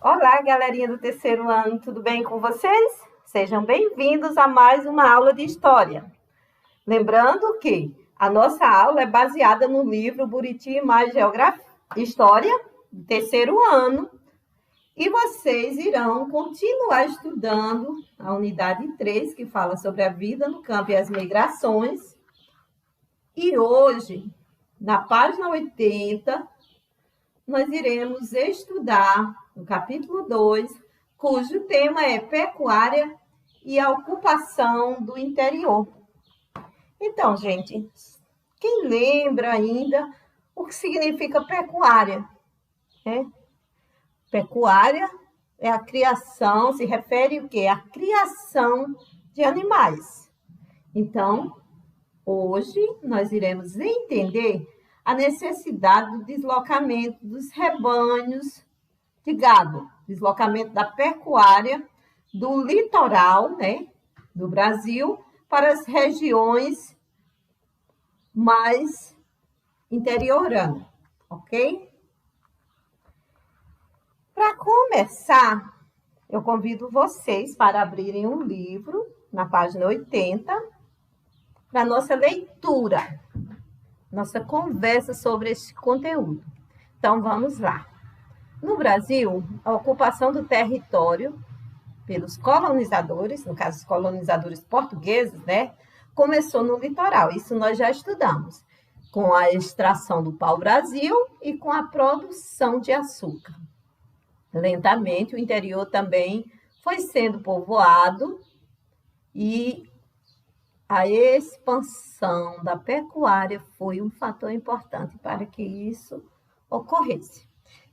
Olá, galerinha do terceiro ano, tudo bem com vocês? Sejam bem-vindos a mais uma aula de história. Lembrando que a nossa aula é baseada no livro Buriti e Mais Geografia, História, do terceiro ano, e vocês irão continuar estudando a unidade 3, que fala sobre a vida no campo e as migrações. E hoje, na página 80, nós iremos estudar no capítulo 2, cujo tema é pecuária e a ocupação do interior. Então, gente, quem lembra ainda o que significa pecuária? Pecuária é a criação, se refere o quê? A criação de animais. Então, hoje nós iremos entender a necessidade do deslocamento dos rebanhos de gado, deslocamento da pecuária do litoral, do Brasil para as regiões mais interioranas, ok? Para começar, eu convido vocês para abrirem um livro na página 80 para nossa leitura, nossa conversa sobre esse conteúdo. Então, vamos lá. No Brasil, a ocupação do território pelos colonizadores, no caso, os colonizadores portugueses, começou no litoral. Isso nós já estudamos, com a extração do pau-brasil e com a produção de açúcar. Lentamente, o interior também foi sendo povoado e a expansão da pecuária foi um fator importante para que isso ocorresse.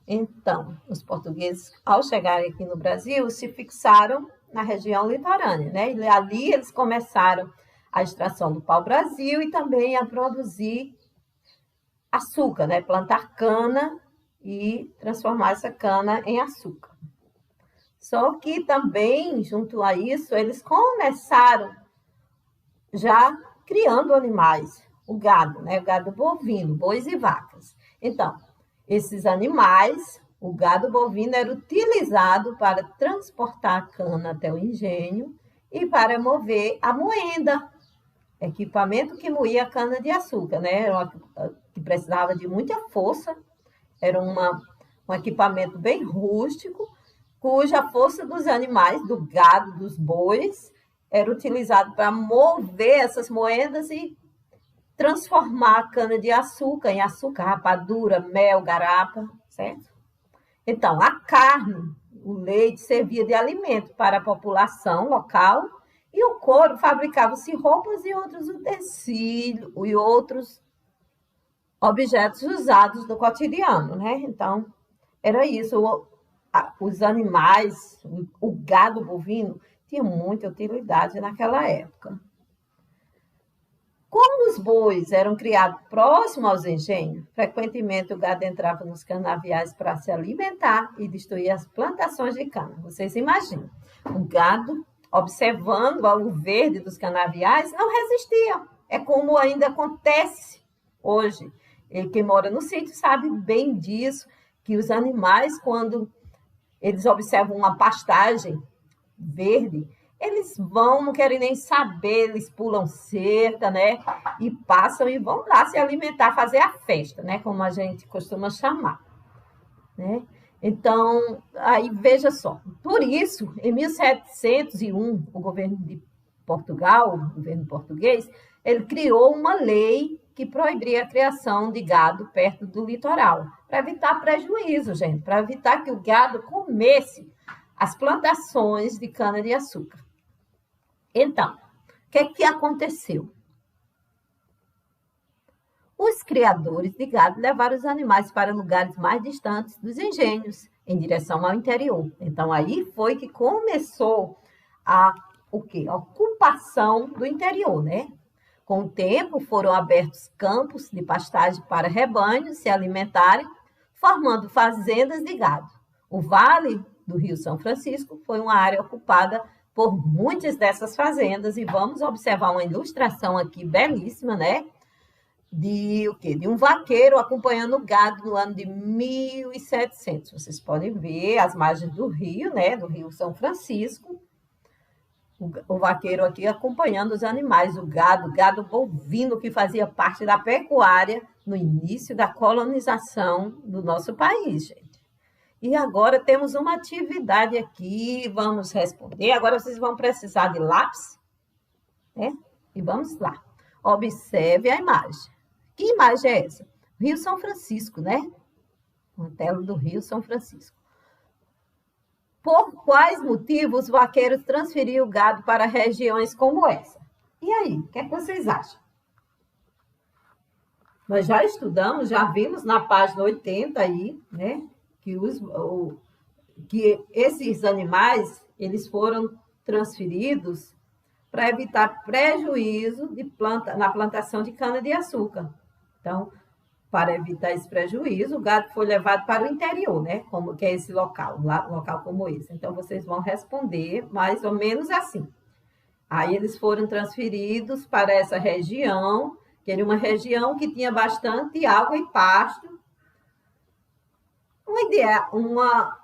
Então, os portugueses, ao chegarem aqui no Brasil, se fixaram na região litorânea, E ali eles começaram a extração do pau-brasil e também a produzir açúcar, Plantar cana e transformar essa cana em açúcar. Só que também, junto a isso, eles começaram já criando animais, o gado, O gado bovino, bois e vacas. Então, esses animais, o gado bovino era utilizado para transportar a cana até o engenho e para mover a moenda, equipamento que moía a cana-de-açúcar, que precisava de muita força, era um equipamento bem rústico, cuja força dos animais, do gado, dos bois, era utilizado para mover essas moedas e transformar a cana-de-açúcar em açúcar, rapadura, mel, garapa, certo? Então, a carne, o leite, servia de alimento para a população local e o couro fabricava-se roupas e outros utensílios e outros objetos usados no cotidiano, Então, era isso. Os animais, o gado bovino, tinha muita utilidade naquela época. Como os bois eram criados próximo aos engenhos, frequentemente o gado entrava nos canaviais para se alimentar e destruir as plantações de cana. Vocês imaginam, o gado, observando o verde dos canaviais, não resistia. É como ainda acontece hoje. E quem mora no sítio sabe bem disso, que os animais, quando eles observam uma pastagem verde, eles vão, não querem nem saber, eles pulam cerca, E passam e vão lá se alimentar, fazer a festa, Como a gente costuma chamar, Então, aí veja só. Por isso, em 1701, o governo de Portugal, o governo português, ele criou uma lei que proibia a criação de gado perto do litoral, para evitar prejuízo, gente, para evitar que o gado comesse as plantações de cana-de-açúcar. Então, o que aconteceu? Os criadores de gado levaram os animais para lugares mais distantes dos engenhos, em direção ao interior. Então, aí foi que começou a ocupação do interior, Com o tempo, foram abertos campos de pastagem para rebanhos se alimentarem, formando fazendas de gado. O Vale do Rio São Francisco foi uma área ocupada por muitas dessas fazendas, e vamos observar uma ilustração aqui belíssima, de o quê? De um vaqueiro acompanhando o gado no ano de 1700. Vocês podem ver as margens do rio, né? Do Rio São Francisco. O vaqueiro aqui acompanhando os animais, o gado bovino que fazia parte da pecuária no início da colonização do nosso país, gente. E agora temos uma atividade aqui, vamos responder. Agora vocês vão precisar de lápis, né? E vamos lá. Observe a imagem. Que imagem é essa? Rio São Francisco, né? Uma tela do Rio São Francisco. Por quais motivos os vaqueiros transferiam o gado para regiões como essa? E aí, o que é que vocês acham? Nós já estudamos, já vimos na página 80 aí, né? Que esses animais, eles foram transferidos para evitar prejuízo na plantação de cana-de-açúcar. Então, para evitar esse prejuízo, o gado foi levado para o interior, né? Como que é esse local, um local como esse. Então, vocês vão responder mais ou menos assim. Aí, eles foram transferidos para essa região, que era uma região que tinha bastante água e pasto.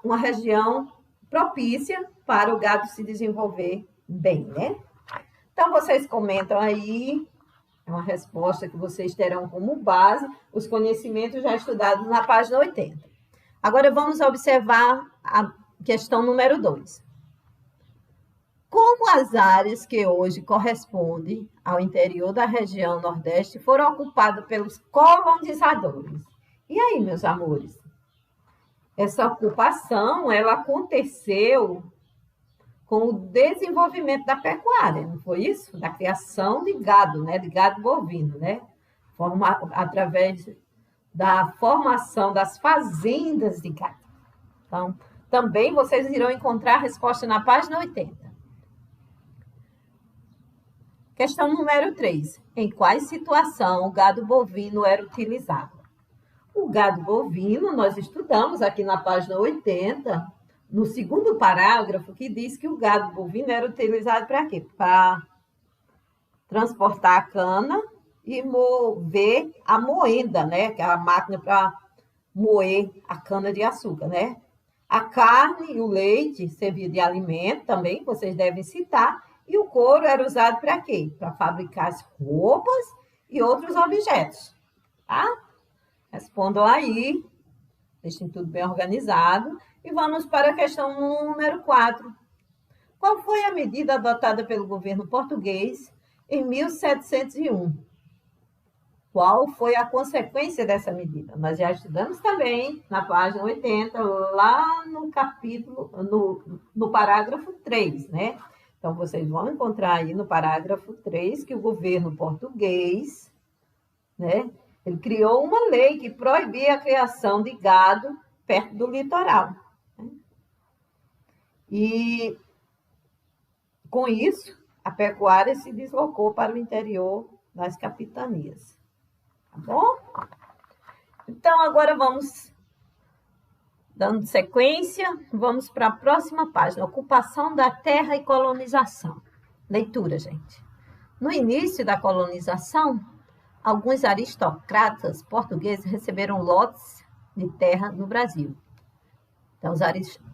Uma região propícia para o gado se desenvolver bem, né? Então, vocês comentam aí. É uma resposta que vocês terão como base os conhecimentos já estudados na página 80. Agora vamos observar a questão número 2. Como as áreas que hoje correspondem ao interior da região Nordeste foram ocupadas pelos colonizadores? E aí, meus amores? Essa ocupação, ela aconteceu com o desenvolvimento da pecuária, não foi isso? Da criação de gado, né? De gado bovino, né? Através da formação das fazendas de gado. Então, também vocês irão encontrar a resposta na página 80. Questão número 3. Em qual situação o gado bovino era utilizado? O gado bovino, nós estudamos aqui na página 80, no segundo parágrafo, que diz que o gado bovino era utilizado para quê? Para transportar a cana e mover a moenda, né? Que é a máquina para moer a cana de açúcar, né? A carne e o leite serviam de alimento também, vocês devem citar, e o couro era usado para quê? Para fabricar as roupas e outros objetos, tá? Respondam aí, deixem tudo bem organizado. E vamos para a questão número 4. Qual foi a medida adotada pelo governo português em 1701? Qual foi a consequência dessa medida? Nós já estudamos também na página 80, lá no capítulo, no parágrafo 3, né? Então, vocês vão encontrar aí no parágrafo 3 que o governo português, né? Ele criou uma lei que proibia a criação de gado perto do litoral. E, com isso, a pecuária se deslocou para o interior das capitanias. Tá bom? Então, agora vamos, dando sequência, vamos para a próxima página. Ocupação da terra e colonização. Leitura, gente. No início da colonização, alguns aristocratas portugueses receberam lotes de terra no Brasil. Então, os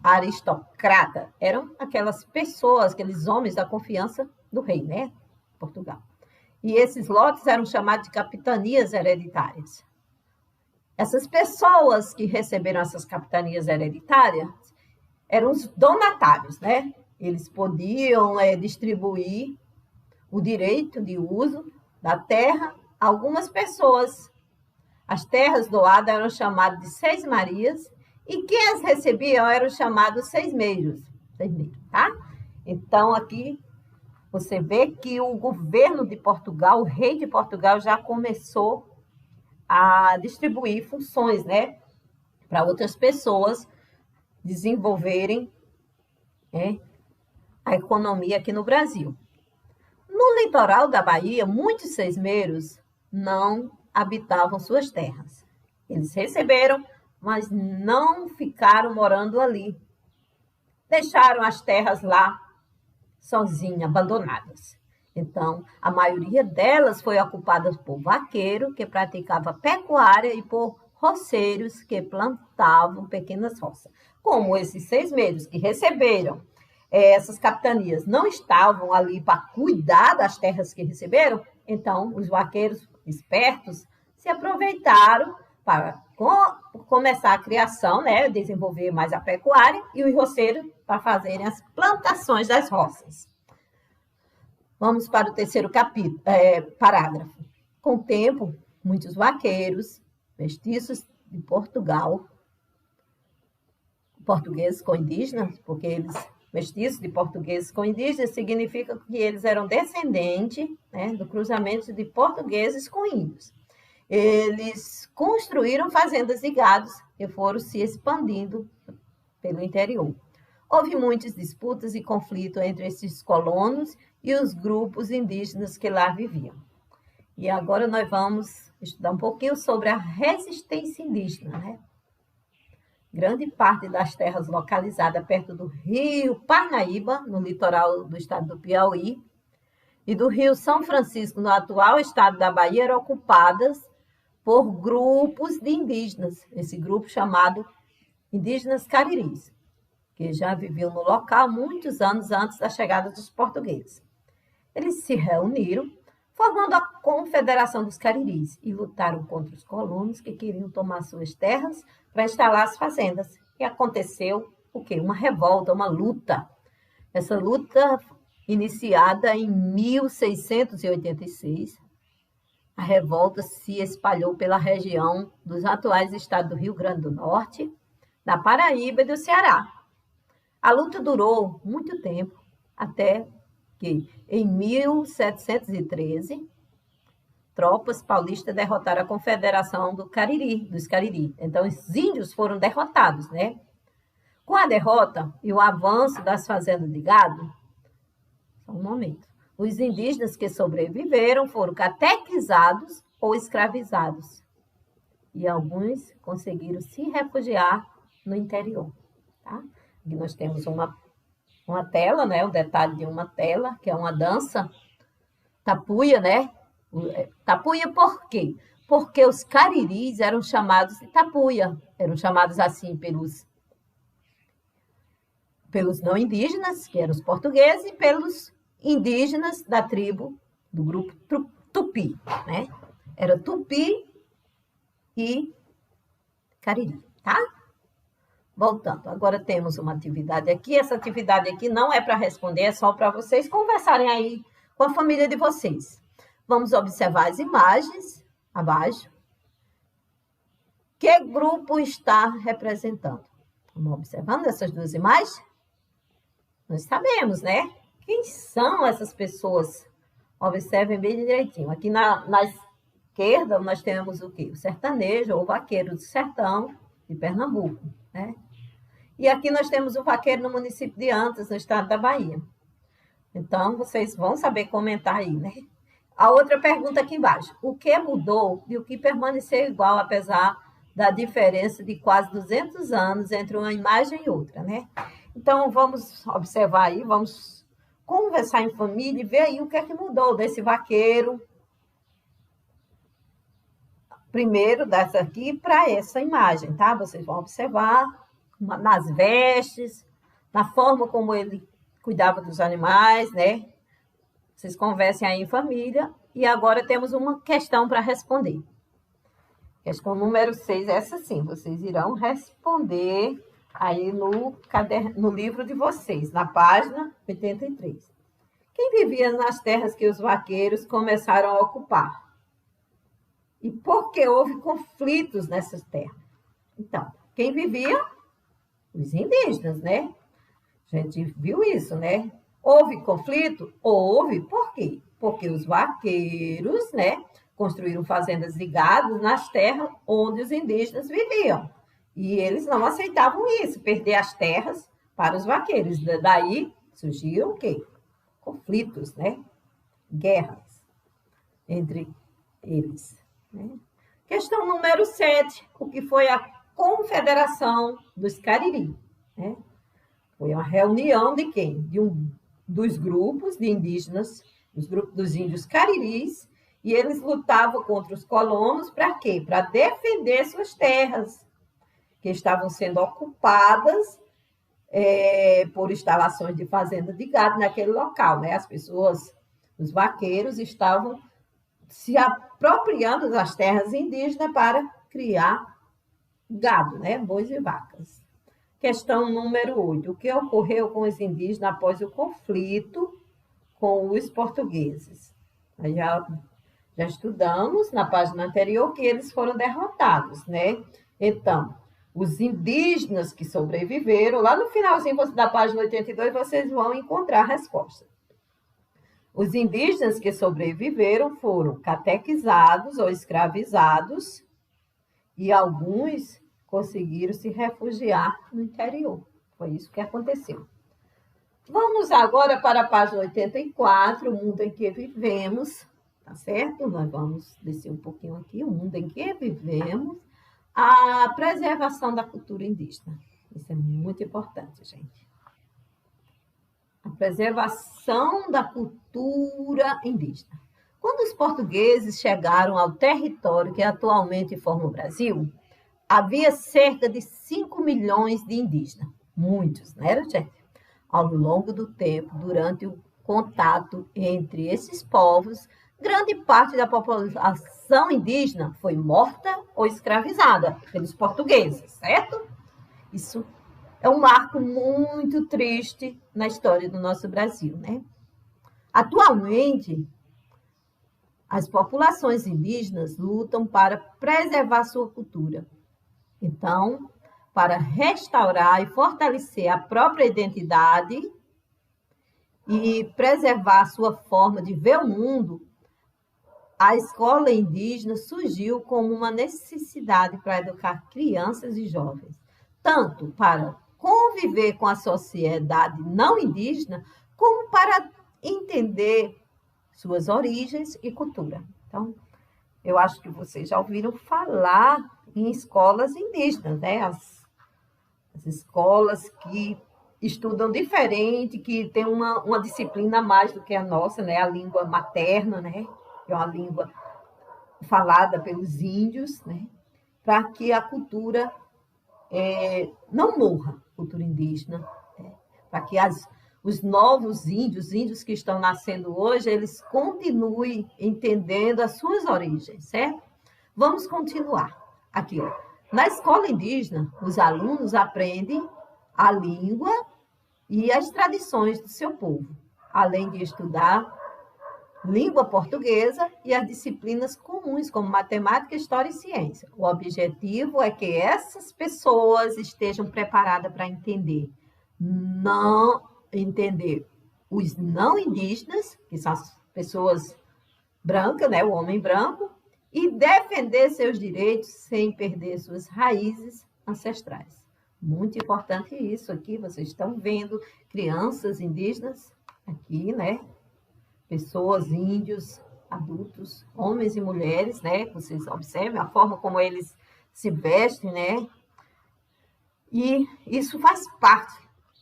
aristocratas eram aquelas pessoas, aqueles homens da confiança do rei, né? Portugal. E esses lotes eram chamados de capitanias hereditárias. Essas pessoas que receberam essas capitanias hereditárias eram os donatários, né? Eles podiam distribuir o direito de uso da terra a algumas pessoas. As terras doadas eram chamadas de seis-marias e quem as recebiam eram chamados seis-meiros, tá? Então, aqui você vê que o governo de Portugal, o rei de Portugal, já começou a distribuir funções, né? Para outras pessoas desenvolverem, né, a economia aqui no Brasil. No litoral da Bahia, muitos seis-meiros não habitavam suas terras. Eles receberam, mas não ficaram morando ali. Deixaram as terras lá, sozinhas, abandonadas. Então, a maioria delas foi ocupada por vaqueiros, que praticavam pecuária, e por roceiros, que plantavam pequenas roças. Como esses 6 meses que receberam essas capitanias não estavam ali para cuidar das terras que receberam, então os vaqueiros espertos se aproveitaram para começar a criação, né, desenvolver mais a pecuária, e os roceiros para fazerem as plantações das roças. Vamos para o terceiro parágrafo. Com o tempo, muitos vaqueiros, mestiços de Portugal, portugueses com indígenas, porque eles, mestiços de portugueses com indígenas, significa que eles eram descendentes, né, do cruzamento de portugueses com índios. Eles construíram fazendas de gados e foram se expandindo pelo interior. Houve muitas disputas e conflitos entre esses colonos e os grupos indígenas que lá viviam. E agora nós vamos estudar um pouquinho sobre a resistência indígena, né? Grande parte das terras localizadas perto do rio Parnaíba, no litoral do estado do Piauí, e do rio São Francisco, no atual estado da Bahia, eram ocupadas por grupos de indígenas, esse grupo chamado indígenas cariris, que já viviam no local muitos anos antes da chegada dos portugueses. Eles se reuniram, formando a Confederação dos Cariris, e lutaram contra os colonos que queriam tomar suas terras para instalar as fazendas. E aconteceu o quê? Uma revolta, uma luta. Essa luta, iniciada em 1686, a revolta se espalhou pela região dos atuais estados do Rio Grande do Norte, da Paraíba e do Ceará. A luta durou muito tempo, até que, em 1713, tropas paulistas derrotaram a Confederação dos Cariri. Então, os índios foram derrotados, né? Com a derrota e o avanço das fazendas de gado, só um momento, os indígenas que sobreviveram foram catequizados ou escravizados. E alguns conseguiram se refugiar no interior. Tá? Aqui nós temos uma tela, né? O detalhe de uma tela, que é uma dança tapuia, né? Tapuia por quê? Porque os cariris eram chamados de tapuia, eram chamados assim pelos não indígenas, que eram os portugueses, e pelos indígenas da tribo, do grupo Tupi, né? Era Tupi e Cariri, tá? Voltando, agora temos uma atividade aqui. Essa atividade aqui não é para responder, é só para vocês conversarem aí com a família de vocês. Vamos observar as imagens abaixo. Que grupo está representando? Vamos observando essas duas imagens? Nós sabemos, né? Quem são essas pessoas? Observem bem direitinho. Aqui na esquerda nós temos o quê? O sertanejo ou vaqueiro do sertão de Pernambuco, né? E aqui nós temos o vaqueiro no município de Antas, no estado da Bahia. Então, vocês vão saber comentar aí, né? A outra pergunta aqui embaixo. O que mudou e o que permaneceu igual, apesar da diferença de quase 200 anos entre uma imagem e outra, né? Então, vamos observar aí, vamos conversar em família e ver aí o que é que mudou desse vaqueiro, primeiro dessa aqui, para essa imagem, tá? Vocês vão observar nas vestes, na forma como ele cuidava dos animais, né? Vocês conversem aí em família. E agora temos uma questão para responder. Questão número 6, essa sim, vocês irão responder aí no livro de vocês, na página 83. Quem vivia nas terras que os vaqueiros começaram a ocupar? E por que houve conflitos nessas terras? Então, quem vivia? Os indígenas, né? A gente viu isso, né? Houve conflito? Houve. Por quê? Porque os vaqueiros, né, construíram fazendas de gado nas terras onde os indígenas viviam. E eles não aceitavam isso, perder as terras para os vaqueiros. Daí surgiu o quê? Conflitos, né? Guerras entre eles. Né? Questão número 7. O que foi a Confederação dos Cariri? Né? Foi uma reunião de quem? Dos grupos de indígenas os grupos dos índios cariris, e eles lutavam contra os colonos para quê? Para defender suas terras, que estavam sendo ocupadas por instalações de fazenda de gado naquele local, né? As pessoas, os vaqueiros, estavam se apropriando das terras indígenas para criar gado, né? Bois e vacas. Questão número 8. O que ocorreu com os indígenas após o conflito com os portugueses? Nós já estudamos na página anterior que eles foram derrotados, né? Então, os indígenas que sobreviveram, lá no finalzinho da página 82, vocês vão encontrar a resposta. Os indígenas que sobreviveram foram catequizados ou escravizados e alguns conseguiram se refugiar no interior. Foi isso que aconteceu. Vamos agora para a página 84, o mundo em que vivemos, tá certo? Nós vamos descer um pouquinho aqui, o mundo em que vivemos, a preservação da cultura indígena. Isso é muito importante, gente. A preservação da cultura indígena. Quando os portugueses chegaram ao território que atualmente forma o Brasil, havia cerca de 5 milhões de indígenas. Muitos, né, gente? Ao longo do tempo, durante o contato entre esses povos, grande parte da população indígena foi morta ou escravizada pelos portugueses, certo? Isso é um marco muito triste na história do nosso Brasil, né? Atualmente, as populações indígenas lutam para preservar sua cultura. Então, para restaurar e fortalecer a própria identidade e preservar sua forma de ver o mundo, a escola indígena surgiu como uma necessidade para educar crianças e jovens, tanto para conviver com a sociedade não indígena, como para entender suas origens e cultura. Então, eu acho que vocês já ouviram falar em escolas indígenas, né? As escolas que estudam diferente, que tem uma disciplina a mais do que a nossa, né? A língua materna, né? Que é uma língua falada pelos índios, né? Para que a cultura não morra, cultura indígena, né? Para que os novos índios que estão nascendo hoje, eles continuem entendendo as suas origens, certo? Vamos continuar aqui, ó. Na escola indígena, os alunos aprendem a língua e as tradições do seu povo, além de estudar língua portuguesa e as disciplinas comuns, como matemática, história e ciência. O objetivo é que essas pessoas estejam preparadas para entender os não indígenas, que são as pessoas brancas, né, o homem branco, e defender seus direitos sem perder suas raízes ancestrais. Muito importante isso aqui, vocês estão vendo crianças indígenas aqui, né? Pessoas, índios, adultos, homens e mulheres, né? Vocês observem a forma como eles se vestem, né? E isso faz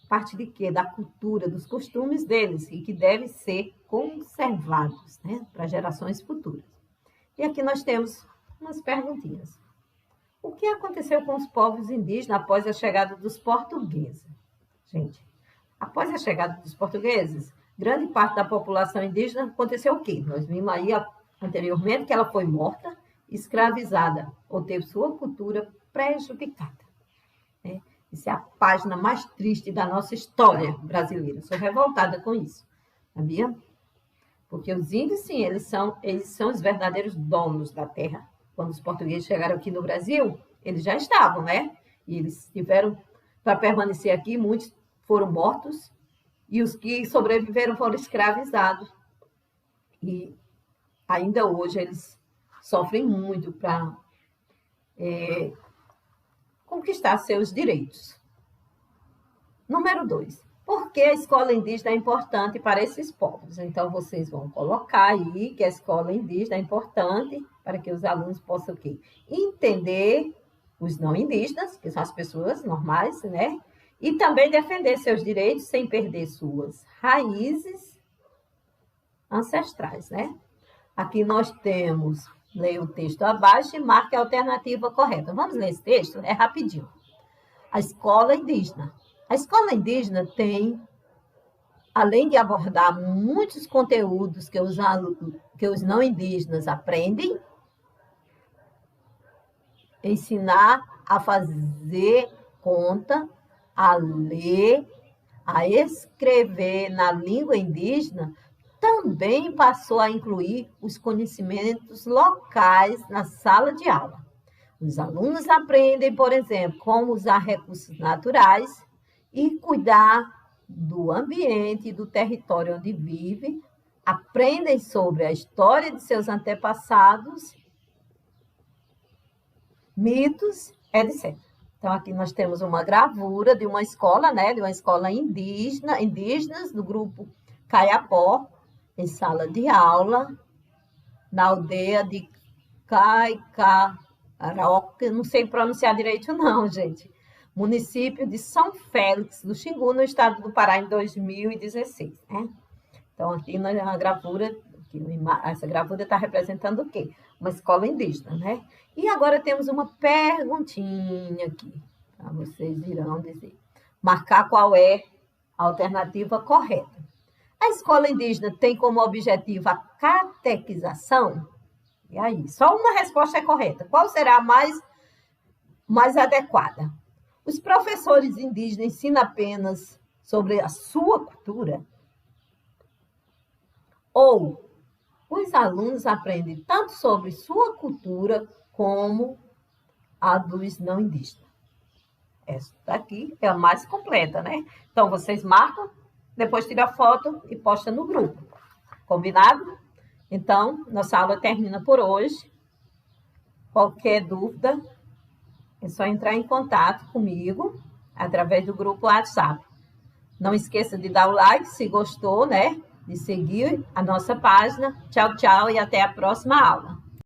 parte de quê? Da cultura, dos costumes deles, e que devem ser conservados, né? Para gerações futuras. E aqui nós temos umas perguntinhas. O que aconteceu com os povos indígenas após a chegada dos portugueses? Gente, após a chegada dos portugueses, grande parte da população indígena aconteceu o quê? Nós vimos aí anteriormente que ela foi morta, escravizada, ou teve sua cultura prejudicada. Né? Essa é a página mais triste da nossa história brasileira. Sou revoltada com isso, sabia? Porque os índios, sim, eles são os verdadeiros donos da terra. Quando os portugueses chegaram aqui no Brasil, eles já estavam, né? E eles tiveram, para permanecer aqui, muitos foram mortos, e os que sobreviveram foram escravizados. E ainda hoje eles sofrem muito para conquistar seus direitos. Número 2. Por que a escola indígena é importante para esses povos? Então, vocês vão colocar aí que a escola indígena é importante para que os alunos possam o quê? Entender os não indígenas, que são as pessoas normais, né? E também defender seus direitos sem perder suas raízes ancestrais, né? Aqui nós temos, leia o texto abaixo e marque a alternativa correta. Vamos ler esse texto? É rapidinho. A escola indígena. A escola indígena tem, além de abordar muitos conteúdos que os não indígenas aprendem, ensinar a fazer conta, a ler, a escrever na língua indígena, também passou a incluir os conhecimentos locais na sala de aula. Os alunos aprendem, por exemplo, como usar recursos naturais e cuidar do ambiente e do território onde vivem, aprendem sobre a história de seus antepassados, mitos, etc. Então, aqui nós temos uma gravura de uma escola, né, de uma escola indígenas do grupo Caiapó, em sala de aula, na aldeia de Caicaroca, não sei pronunciar direito não, gente, município de São Félix do Xingu, no estado do Pará, em 2016. Né? Então, aqui na gravura, essa gravura está representando o quê? Uma escola indígena, né? E agora temos uma perguntinha aqui, para vocês irão dizer. Marcar qual é a alternativa correta. A escola indígena tem como objetivo a catequização? E aí, só uma resposta é correta. Qual será a mais adequada? Os professores indígenas ensinam apenas sobre a sua cultura? Ou os alunos aprendem tanto sobre sua cultura como a dos não indígenas? Essa daqui é a mais completa, né? Então, vocês marcam, depois tira a foto e posta no grupo. Combinado? Então, nossa aula termina por hoje. Qualquer dúvida, é só entrar em contato comigo através do grupo WhatsApp. Não esqueça de dar o like se gostou, né? De seguir a nossa página. Tchau, tchau e até a próxima aula.